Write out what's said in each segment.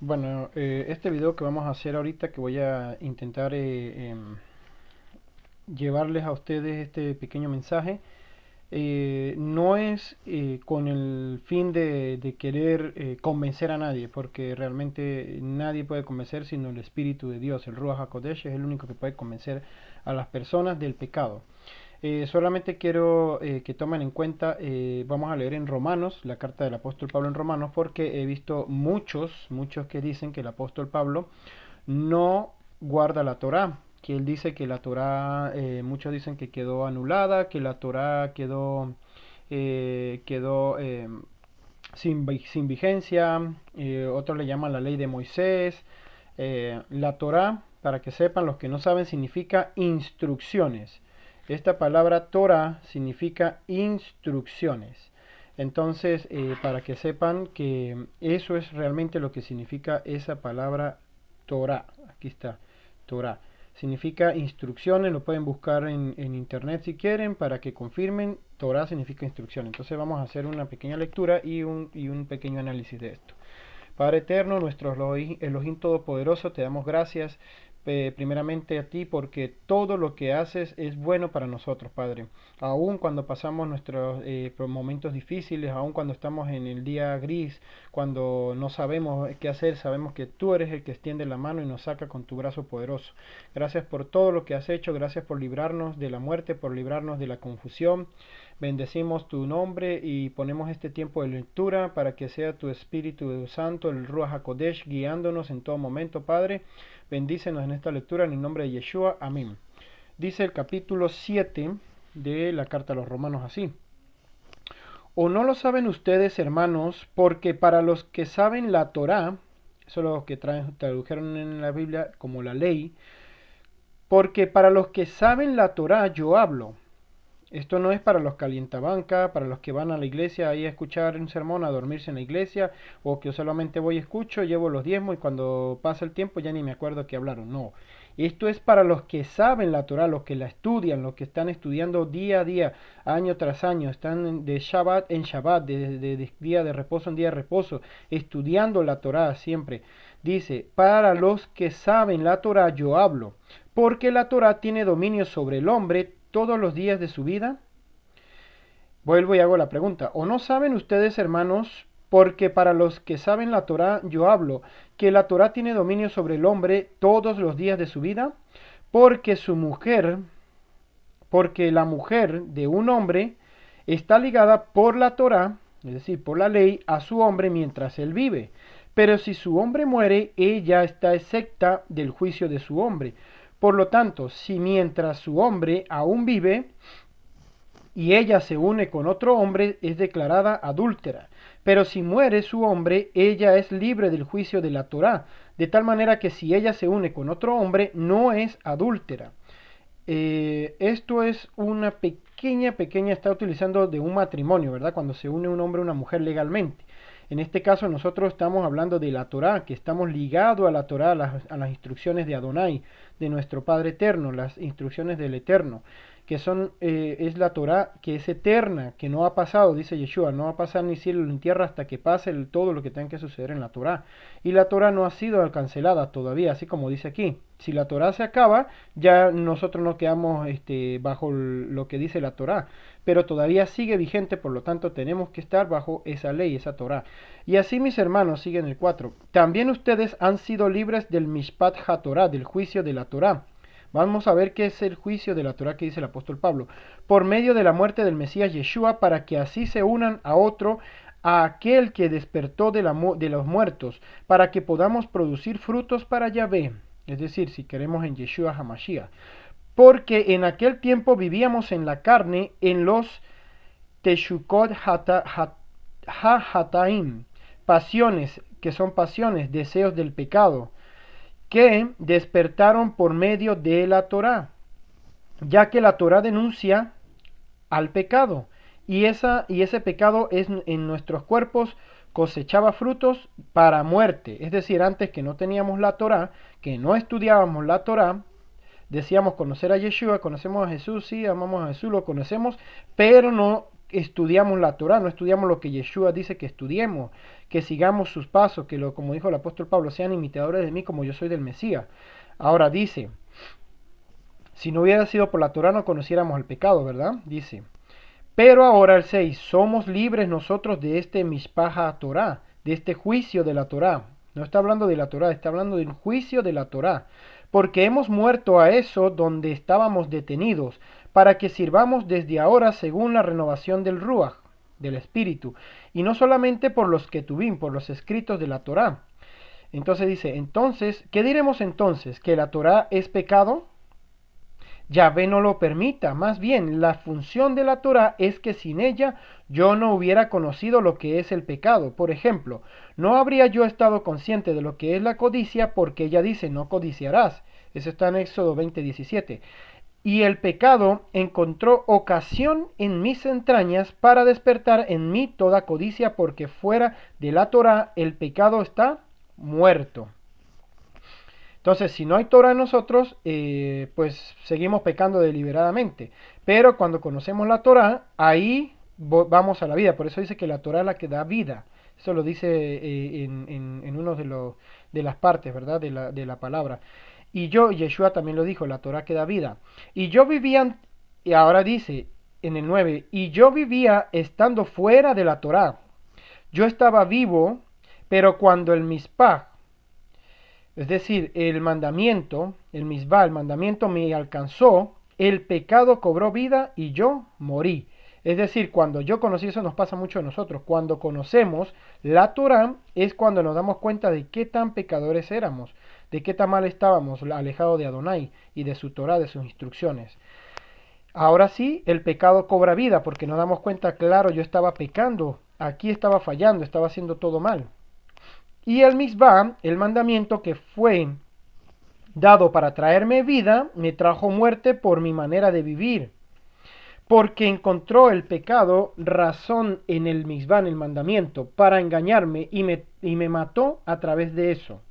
Bueno, este video que vamos a hacer ahorita, que voy a intentar llevarles a ustedes este pequeño mensaje, no es con el fin de querer convencer a nadie, porque realmente nadie puede convencer sino el Espíritu de Dios. El Ruach HaKodesh es el único que puede convencer a las personas del pecado. Solamente quiero que tomen en cuenta, vamos a leer en Romanos, la carta del apóstol Pablo en Romanos, porque he visto muchos que dicen que el apóstol Pablo no guarda la Torá, que él dice que la Torá, muchos dicen que quedó anulada, que la Torá quedó sin vigencia, otros le llaman la ley de Moisés. La Torá, para que sepan los que no saben, significa instrucciones. Esta palabra Torah significa instrucciones. Entonces, para que sepan que eso es realmente lo que significa esa palabra Torah. Aquí está, Torah. Significa instrucciones, lo pueden buscar en internet si quieren para que confirmen. Torah significa instrucción. Entonces vamos a hacer una pequeña lectura y un pequeño análisis de esto. Padre eterno, nuestro Elohim Todopoderoso, te damos gracias primeramente a ti porque todo lo que haces es bueno para nosotros, Padre. Aun cuando pasamos nuestros momentos difíciles, aun cuando estamos en el día gris, cuando no sabemos qué hacer, sabemos que tú eres el que extiende la mano y nos saca con tu brazo poderoso. Gracias por todo lo que has hecho, gracias por librarnos de la muerte, por librarnos de la confusión. Bendecimos tu nombre y ponemos este tiempo de lectura para que sea tu Espíritu Santo, el Ruach HaKodesh, guiándonos en todo momento, Padre. Bendícenos en esta lectura en el nombre de Yeshua. Amén. Dice el capítulo 7 de la carta a los Romanos así. ¿O no lo saben ustedes, hermanos? Porque para los que saben la Torá, eso es lo que tradujeron en la Biblia como la ley, porque para los que saben la Torá yo hablo. Esto no es para los calientabanca, para los que van a la iglesia ahí a escuchar un sermón, a dormirse en la iglesia, o que yo solamente voy y escucho, llevo los diezmos y cuando pasa el tiempo ya ni me acuerdo qué hablaron. No, esto es para los que saben la Torah, los que la estudian, los que están estudiando día a día, año tras año, están de Shabbat en Shabbat, de día de reposo en día de reposo, estudiando la Torah siempre. Dice, para los que saben la Torah yo hablo, porque la Torah tiene dominio sobre el hombre todos los días de su vida. Vuelvo y hago la pregunta. ¿O no saben ustedes, hermanos, porque para los que saben la Torá yo hablo, que la Torá tiene dominio sobre el hombre todos los días de su vida? Porque su mujer, porque la mujer de un hombre está ligada por la Torá, es decir, por la ley, a su hombre mientras él vive. Pero si su hombre muere, ella está exenta del juicio de su hombre. Por lo tanto, si mientras su hombre aún vive, y ella se une con otro hombre, es declarada adúltera. Pero si muere su hombre, ella es libre del juicio de la Torá, de tal manera que si ella se une con otro hombre, no es adúltera. Esto es una pequeña, está utilizando de un matrimonio, ¿verdad? Cuando se une un hombre a una mujer legalmente. En este caso nosotros estamos hablando de la Torá, que estamos ligados a la Torá, a las instrucciones de Adonai, de nuestro Padre Eterno, las instrucciones del Eterno, que son, es la Torá que es eterna, que no ha pasado, dice Yeshua, no va a pasar ni cielo ni tierra hasta que pase todo lo que tenga que suceder en la Torá. Y la Torá no ha sido cancelada todavía, así como dice aquí. Si la Torá se acaba, ya nosotros no quedamos bajo lo que dice la Torá, pero todavía sigue vigente, por lo tanto tenemos que estar bajo esa ley, esa Torá. Y así, mis hermanos, siguen el 4. También ustedes han sido libres del Mishpat HaTorah, del juicio de la Torá. Vamos a ver qué es el juicio de la Torá que dice el apóstol Pablo. Por medio de la muerte del Mesías Yeshua, para que así se unan a otro, a aquel que despertó de los muertos, para que podamos producir frutos para Yahvé. Es decir, si queremos en Yeshua HaMashiach. Porque en aquel tiempo vivíamos en la carne, en los Teshukot Ha-Hataim, pasiones, que son pasiones, deseos del pecado, que despertaron por medio de la Torá, ya que la Torá denuncia al pecado, y ese pecado es en nuestros cuerpos cosechaba frutos para muerte, es decir, antes que no teníamos la Torá, que no estudiábamos la Torá, decíamos conocer a Yeshua, conocemos a Jesús, sí, amamos a Jesús, lo conocemos, pero no estudiamos la Torah, no estudiamos lo que Yeshua dice que estudiemos, que sigamos sus pasos, que como dijo el apóstol Pablo, sean imitadores de mí como yo soy del Mesías. Ahora dice, si no hubiera sido por la Torah no conociéramos el pecado, ¿verdad? Dice, pero ahora el 6, somos libres nosotros de este Mishpaha Torah, de este juicio de la Torah. No está hablando de la Torah, está hablando del juicio de la Torah. Porque hemos muerto a eso donde estábamos detenidos, para que sirvamos desde ahora según la renovación del Ruach, del Espíritu, y no solamente por los Ketubim, por los escritos de la Torah. Entonces dice, entonces, ¿qué diremos entonces? ¿Que la Torah es pecado? Yahvé no lo permita, más bien la función de la Torah es que sin ella yo no hubiera conocido lo que es el pecado. Por ejemplo, no habría yo estado consciente de lo que es la codicia porque ella dice no codiciarás. Eso está en Éxodo 20:17. Y el pecado encontró ocasión en mis entrañas para despertar en mí toda codicia porque fuera de la Torah el pecado está muerto. Entonces, si no hay Torah en nosotros, pues seguimos pecando deliberadamente. Pero cuando conocemos la Torah, ahí vamos a la vida. Por eso dice que la Torah es la que da vida. Eso lo dice en uno de las partes, ¿verdad? De la palabra. Y Yeshua también lo dijo, la Torah que da vida. Y yo vivía, y ahora dice en el 9, y yo vivía estando fuera de la Torah. Yo estaba vivo, pero cuando el Mispah, es decir, el mandamiento, el misbah, el mandamiento me alcanzó, el pecado cobró vida y yo morí. Es decir, cuando yo conocí, eso nos pasa mucho a nosotros, cuando conocemos la Torah es cuando nos damos cuenta de qué tan pecadores éramos, de qué tan mal estábamos alejados de Adonai y de su Torah, de sus instrucciones. Ahora sí, el pecado cobra vida porque nos damos cuenta, claro, yo estaba pecando, aquí estaba fallando, estaba haciendo todo mal. Y el misbah, el mandamiento que fue dado para traerme vida, me trajo muerte por mi manera de vivir. Porque encontró el pecado razón en el misbah, en el mandamiento, para engañarme y me mató a través de eso.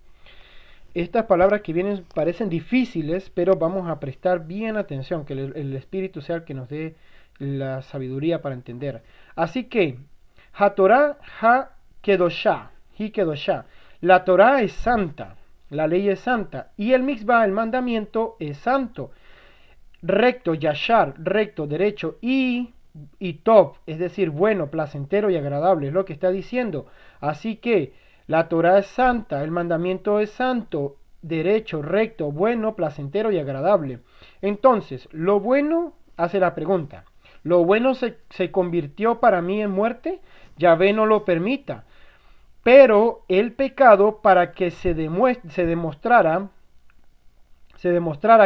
Estas palabras que vienen parecen difíciles, pero vamos a prestar bien atención, que el Espíritu sea el que nos dé la sabiduría para entender. Así que, HaTorah HaKedoshah. La Torah es santa, la ley es santa, y el mitzvah, el mandamiento, es santo. Recto, yashar, recto, derecho, y tov, es decir, bueno, placentero y agradable, es lo que está diciendo. Así que la Torah es santa, el mandamiento es santo, derecho, recto, bueno, placentero y agradable. Entonces, lo bueno, hace la pregunta, ¿lo bueno se convirtió para mí en muerte? Yahvé no lo permita. Pero el pecado, para que se demostrara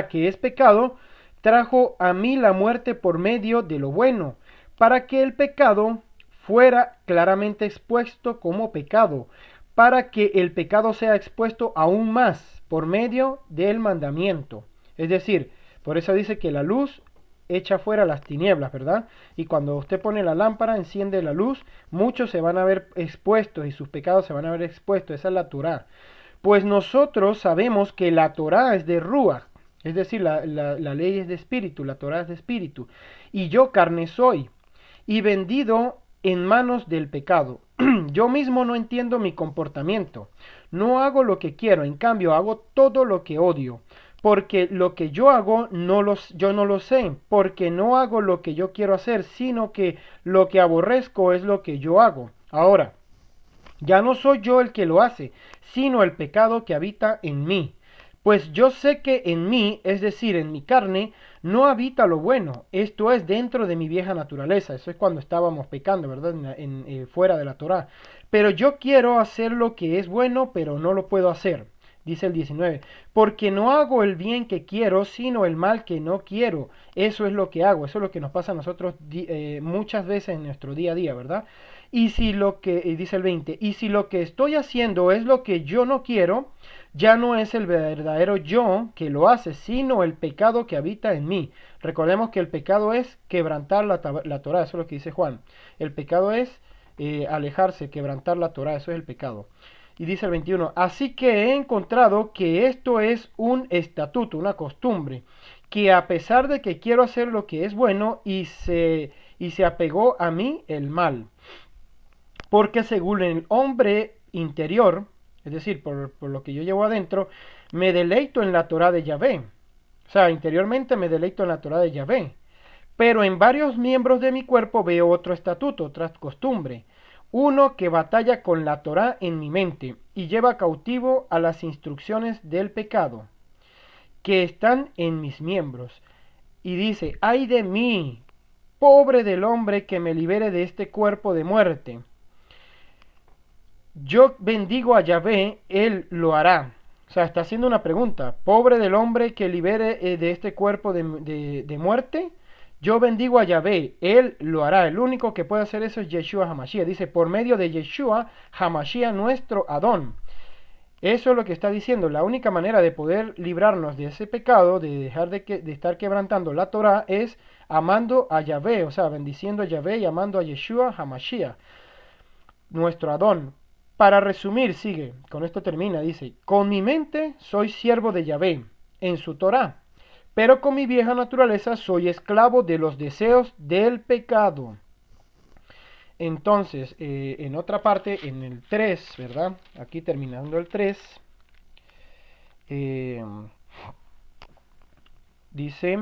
que es pecado, trajo a mí la muerte por medio de lo bueno, para que el pecado fuera claramente expuesto como pecado, para que el pecado sea expuesto aún más por medio del mandamiento. Es decir, por eso dice que la luz echa fuera las tinieblas, ¿verdad? Y cuando usted pone la lámpara, enciende la luz, muchos se van a ver expuestos y sus pecados se van a ver expuestos. Esa es la Torah. Pues nosotros sabemos que la Torah es de Ruach, es decir, la ley es de espíritu, la Torah es de espíritu. Y yo carne soy, y vendido en manos del pecado. Yo mismo no entiendo mi comportamiento. No hago lo que quiero, en cambio hago todo lo que odio. Porque lo que yo hago yo no lo sé, porque no hago lo que yo quiero hacer, sino que lo que aborrezco es lo que yo hago. Ahora, ya no soy yo el que lo hace, sino el pecado que habita en mí. Pues yo sé que en mí, es decir, en mi carne, no habita lo bueno, esto es dentro de mi vieja naturaleza. Eso es cuando estábamos pecando, ¿verdad? Fuera de la Torah. Pero yo quiero hacer lo que es bueno, pero no lo puedo hacer. Dice el 19, porque no hago el bien que quiero, sino el mal que no quiero. Eso es lo que hago, eso es lo que nos pasa a nosotros muchas veces en nuestro día a día, ¿verdad? Y si dice el 20, y si lo que estoy haciendo es lo que yo no quiero, ya no es el verdadero yo que lo hace, sino el pecado que habita en mí. Recordemos que el pecado es quebrantar la Torah, eso es lo que dice Juan. El pecado es alejarse, quebrantar la Torah, eso es el pecado. Y dice el 21, así que he encontrado que esto es un estatuto, una costumbre, que a pesar de que quiero hacer lo que es bueno y y se apegó a mí el mal. Porque según el hombre interior, es decir, por lo que yo llevo adentro, me deleito en la Torah de Yahvé. O sea, interiormente me deleito en la Torah de Yahvé. Pero en varios miembros de mi cuerpo veo otro estatuto, otra costumbre. Uno que batalla con la Torah en mi mente y lleva cautivo a las instrucciones del pecado que están en mis miembros. Y dice, ay de mí, pobre del hombre que me libere de este cuerpo de muerte. Yo bendigo a Yahvé, él lo hará. O sea, está haciendo una pregunta. Pobre del hombre que libere de este cuerpo de muerte. Yo bendigo a Yahvé, él lo hará. El único que puede hacer eso es Yeshua Hamashiach. Dice, por medio de Yeshua Hamashiach, nuestro Adón. Eso es lo que está diciendo. La única manera de poder librarnos de ese pecado, de dejar de estar quebrantando la Torah, es amando a Yahvé. O sea, bendiciendo a Yahvé y amando a Yeshua Hamashiach, nuestro Adón. Para resumir, sigue, con esto termina, dice, con mi mente soy siervo de Yahvé en su Torah, pero con mi vieja naturaleza soy esclavo de los deseos del pecado. Entonces, en otra parte, en el 3, ¿verdad? Aquí terminando el 3, dice,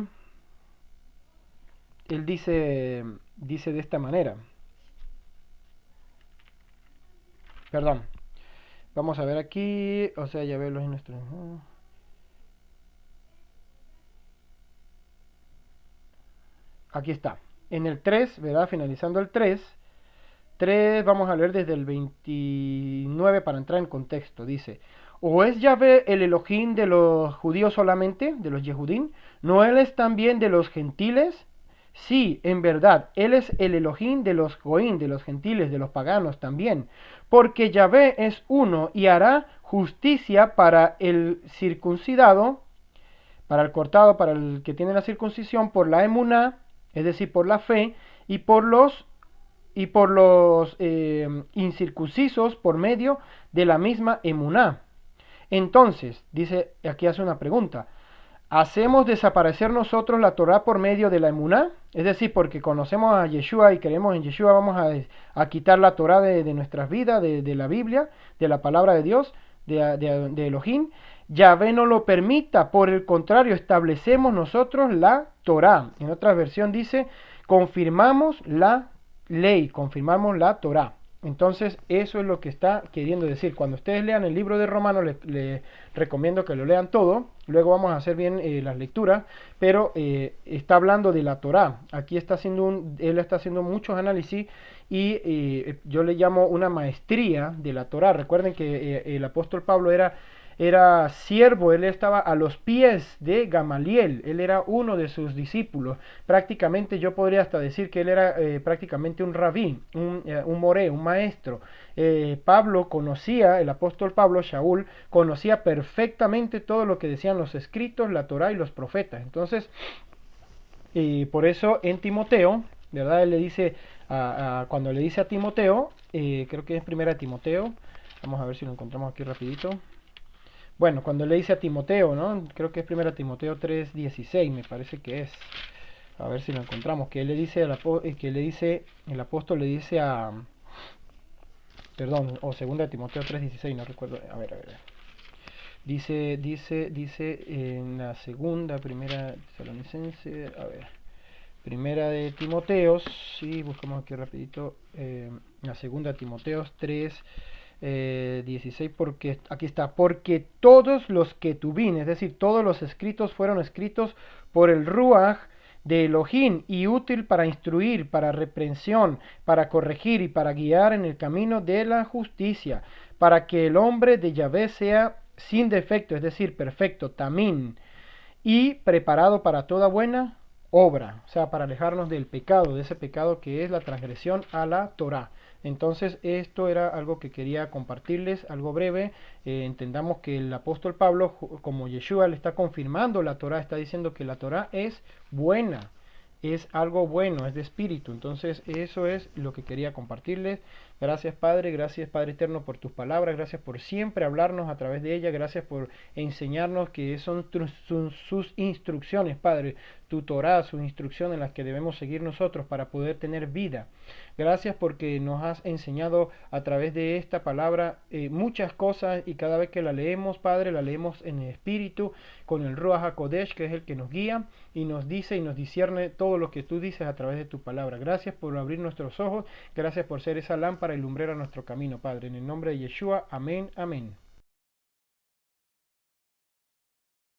él dice de esta manera. Perdón. Vamos a ver aquí. O sea, ya verlos en nuestro. Aquí está. En el 3, ¿verdad? Finalizando el 3, vamos a leer desde el 29 para entrar en contexto. Dice, ¿o es Yahvé el Elohim de los judíos solamente, de los Yehudim? ¿No él es también de los gentiles? Sí, en verdad, él es el Elohim de los Goín, de los gentiles, de los paganos también. Porque Yahvé es uno y hará justicia para el circuncidado, para el cortado, para el que tiene la circuncisión, por la emuná, es decir, por la fe, y por los incircuncisos por medio de la misma emuná. Entonces, dice, aquí hace una pregunta. ¿Hacemos desaparecer nosotros la Torah por medio de la emuná? Es decir, porque conocemos a Yeshua y creemos en Yeshua, vamos a quitar la Torah de nuestras vidas, de la Biblia, de la palabra de Dios, de Elohim. Yahvé no lo permita, por el contrario, establecemos nosotros la Torah. En otra versión dice, confirmamos la ley, confirmamos la Torah. Entonces, eso es lo que está queriendo decir. Cuando ustedes lean el libro de Romanos, les recomiendo que lo lean todo. Luego vamos a hacer bien las lecturas. Pero está hablando de la Torá. Aquí él está haciendo muchos análisis. Y yo le llamo una maestría de la Torá. Recuerden que el apóstol Pablo era siervo, él estaba a los pies de Gamaliel, él era uno de sus discípulos. Prácticamente yo podría hasta decir que él era prácticamente un rabí, un moré, un maestro. Pablo conocía, el apóstol Pablo, Shaul, conocía perfectamente todo lo que decían los escritos, la Torá y los profetas. Entonces, por eso en Timoteo, ¿verdad? Él le dice, cuando le dice a Timoteo, creo que es primera de Timoteo, vamos a ver si lo encontramos aquí rapidito. Bueno, cuando le dice a Timoteo, ¿no? Creo que es 1 Timoteo 3:16, me parece que es. A ver si lo encontramos. Que él le dice, el apóstol le dice a... Perdón, o 2 Timoteo 3:16, no recuerdo. A ver. Dice en la primera Tesalonicense, a ver. Primera de Timoteo, sí, buscamos aquí rapidito. La segunda Timoteo 3:16, porque aquí está, porque todos los ketubín, es decir, todos los escritos fueron escritos por el Ruach de Elohim y útil para instruir, para reprensión, para corregir y para guiar en el camino de la justicia, para que el hombre de Yahvé sea sin defecto, es decir, perfecto, tamín, y preparado para toda buena obra, o sea, para alejarnos del pecado, de ese pecado que es la transgresión a la Torah. Entonces, esto era algo que quería compartirles, algo breve. Entendamos que el apóstol Pablo, como Yeshua le está confirmando la Torah, está diciendo que la Torah es buena, es algo bueno, es de espíritu. Entonces, eso es lo que quería compartirles. Gracias Padre eterno por tus palabras, gracias por siempre hablarnos a través de ella, gracias por enseñarnos que son sus instrucciones, Padre, tu Torah, sus instrucciones las que debemos seguir nosotros para poder tener vida. Gracias porque nos has enseñado a través de esta palabra muchas cosas y cada vez que la leemos, Padre, la leemos en el Espíritu, con el Ruach HaKodesh, que es el que nos guía y nos dice y nos discierne todo lo que tú dices a través de tu palabra. Gracias por abrir nuestros ojos, gracias por ser esa lámpara y lumbrera a nuestro camino, Padre. En el nombre de Yeshua, amén, amén.